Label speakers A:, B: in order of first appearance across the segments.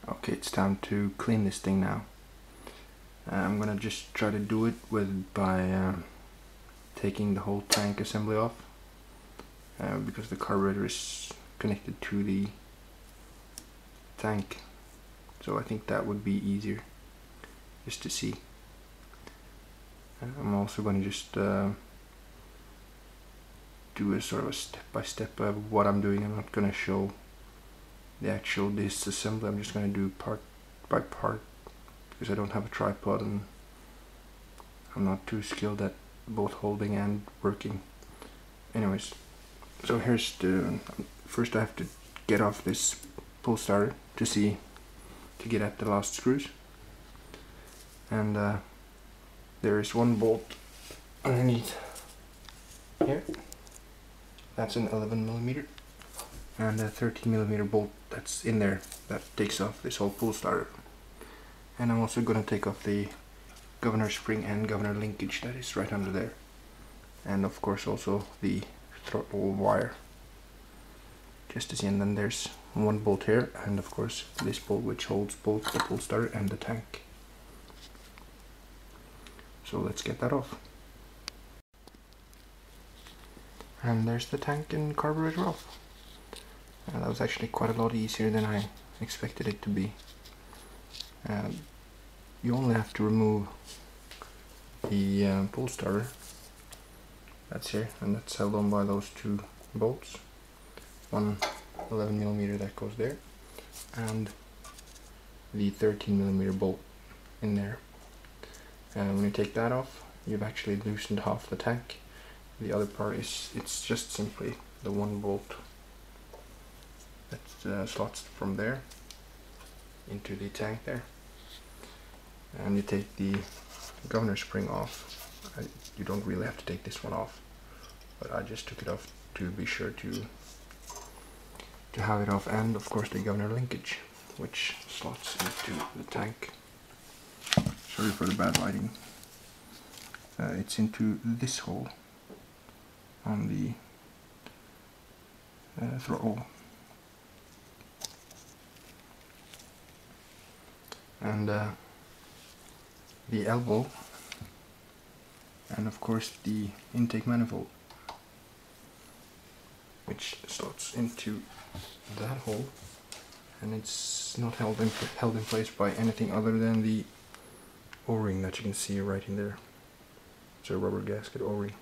A: Okay, it's time to clean this thing now. I'm gonna just try to do it by taking the whole tank assembly off, because the carburetor is connected to the tank, so I think that would be easier just to see. I'm also going to just do a sort of a step-by-step of what I'm doing. I'm not going to show the actual disassembly. I'm just going to do part by part because I don't have a tripod and I'm not too skilled at both holding and working. Anyways, so here's the first. I have to get off this pull starter to get at the last screws, and there is one bolt underneath here. That's an 11mm, and a 13mm bolt that's in there that takes off this whole pull starter. And I'm also going to take off the governor spring and governor linkage that is right under there, and of course also the throttle wire, just to see. And then there's one bolt here, and of course this bolt which holds both the pull starter and the tank. So let's get that off. And there's the tank and carburetor off. That was actually quite a lot easier than I expected it to be. You only have to remove the pull starter. That's here, and that's held on by those two bolts. One 11mm that goes there, and the 13mm bolt in there. And when you take that off, you've actually loosened half the tank. The other part it's just simply the one bolt that slots from there into the tank there. And you take the governor spring off. You don't really have to take this one off, but I just took it off to be sure to have it off. And of course the governor linkage, which slots into the tank. Sorry for the bad lighting. It's into this hole on the throttle. And the elbow, and of course the intake manifold, which slots into that hole, and it's not held in place by anything other than the O-ring that you can see right in there. It's a rubber gasket O-ring.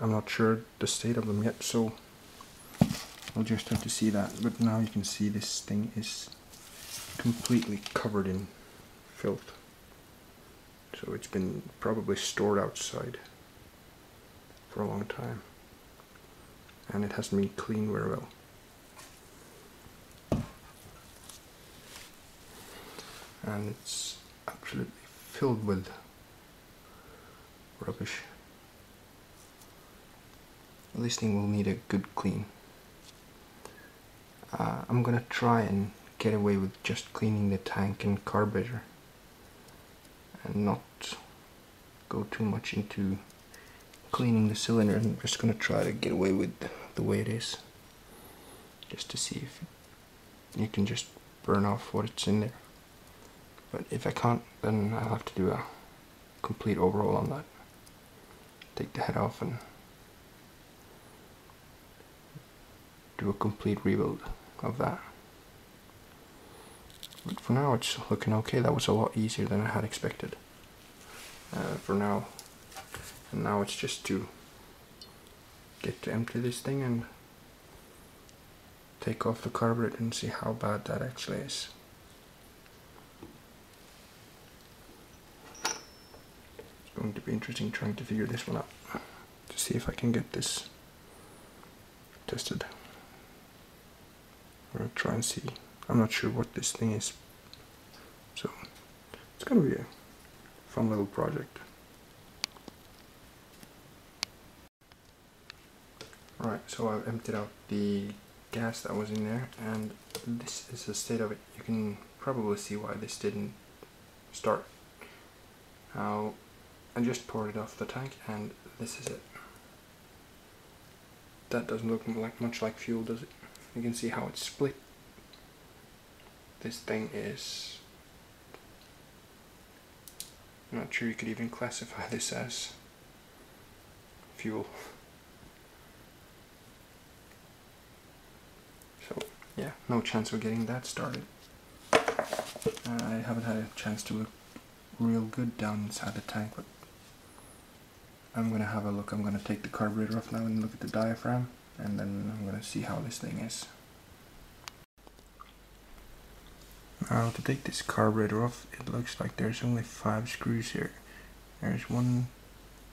A: I'm not sure the state of them yet, so I'll just have to see that. But now you can see this thing is completely covered in filth, so it's been probably stored outside for a long time, and it hasn't been cleaned very well. And it's absolutely filled with rubbish. This thing will need a good clean. I'm gonna try and get away with just cleaning the tank and carburetor and not go too much into cleaning the cylinder. I'm just gonna try to get away with the way it is, just to see if you can just burn off what's in there. But if I can't, then I'll have to do a complete overhaul on that. Take the head off and do a complete rebuild of that. But for now it's looking okay. That was a lot easier than I had expected. For now. And now it's just to get to empty this thing and take off the carburetor and see how bad that actually is. It's going to be interesting trying to figure this one out, to see if I can get this tested. I'm gonna try and see. I'm not sure what this thing is, so it's gonna be a fun little project. Alright, so I've emptied out the gas that was in there, and this is the state of it. You can probably see why this didn't start. Now, I just poured it off the tank, and this is it. That doesn't look much like fuel, does it? You can see how it's split. This thing is... I'm not sure you could even classify this as fuel. So yeah, no chance of getting that started. I haven't had a chance to look real good down inside the tank, but I'm gonna have a look. I'm gonna take the carburetor off now and look at the diaphragm, and then I'm gonna see how this thing is. Now to take this carburetor off, it looks like there's only 5 screws here. There's 1,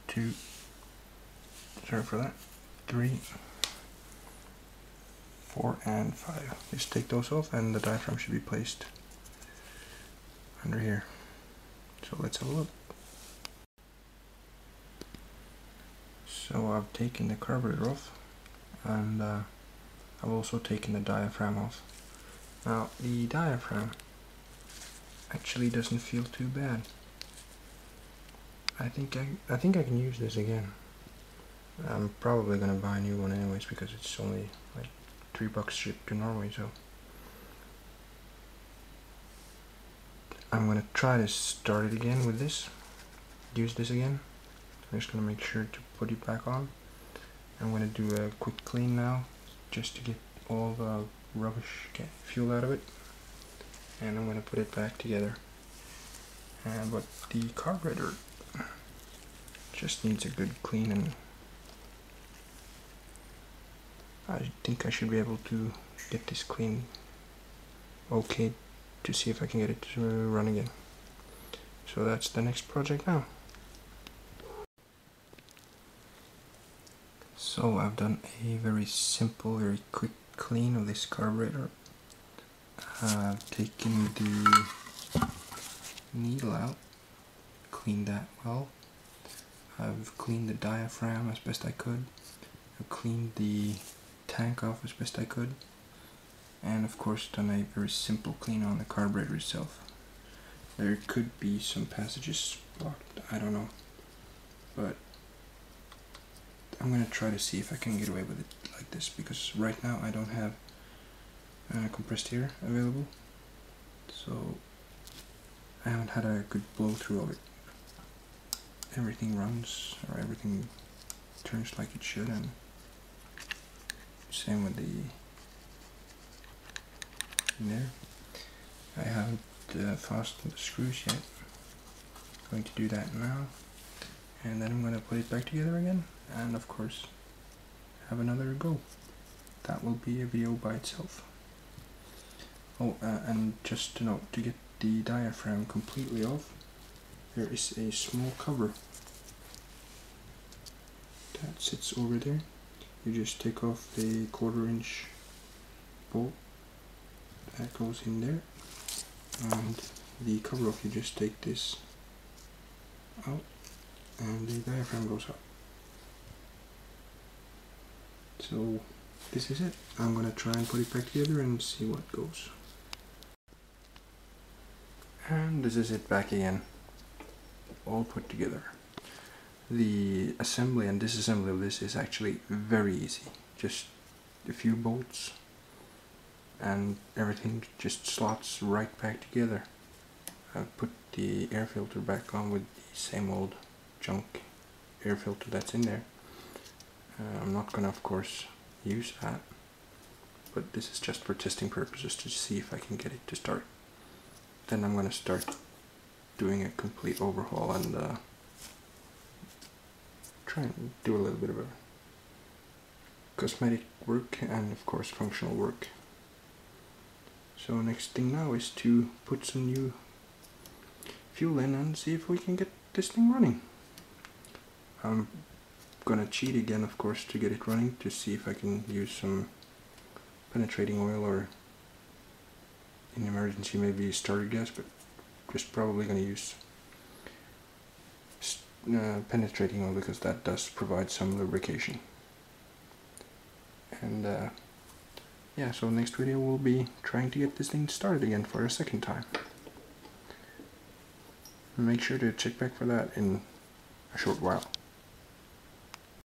A: 2, sorry for that, 3, 4 and 5. Just take those off and the diaphragm should be placed under here. So let's have a look. So I've taken the carburetor off, and I've also taken the diaphragm off. Now the diaphragm actually doesn't feel too bad. I think I can use this again. I'm probably gonna buy a new one anyways because it's only like $3 shipped to Norway, so I'm gonna try to start it again with this. Use this again. I'm just gonna make sure to put it back on. I'm gonna do a quick clean now, just to get all the rubbish, fuel out of it, and I'm gonna put it back together. But the carburetor just needs a good clean, and I think I should be able to get this clean okay to see if I can get it to run again. So that's the next project now. So I've done a very simple, very quick clean of this carburetor. I've taken the needle out, cleaned that well. I've cleaned the diaphragm as best I could. I've cleaned the tank off as best I could. And of course done a very simple clean on the carburetor itself. There could be some passages blocked, I don't know. But I'm gonna try to see if I can get away with it like this, because right now I don't have compressed air available, so I haven't had a good blow through of it. Everything runs, or everything turns like it should, and same with the in there. I haven't fastened the screws yet. I'm going to do that now, and then I'm going to put it back together again, and of course have another go. That will be a video by itself. Oh, and just to note, to get the diaphragm completely off, there is a small cover that sits over there. You just take off the 1/4 inch bolt that goes in there, and the cover off, you just take this out and the diaphragm goes up. So this is it. I'm gonna try and put it back together and see what goes. And this is it back again, all put together. The assembly and disassembly of this is actually very easy. Just a few bolts and everything just slots right back together. I've put the air filter back on with the same old junk air filter that's in there. I'm not gonna, of course, use that, but this is just for testing purposes to see if I can get it to start. Then I'm gonna start doing a complete overhaul and try and do a little bit of a cosmetic work and of course functional work. So next thing now is to put some new fuel in and see if we can get this thing running. I'm gonna cheat again, of course, to get it running, to see if I can use some penetrating oil, or in emergency maybe starter gas, but just probably gonna use penetrating oil because that does provide some lubrication. And yeah, so next video we'll be trying to get this thing started again for a second time. Make sure to check back for that in a short while.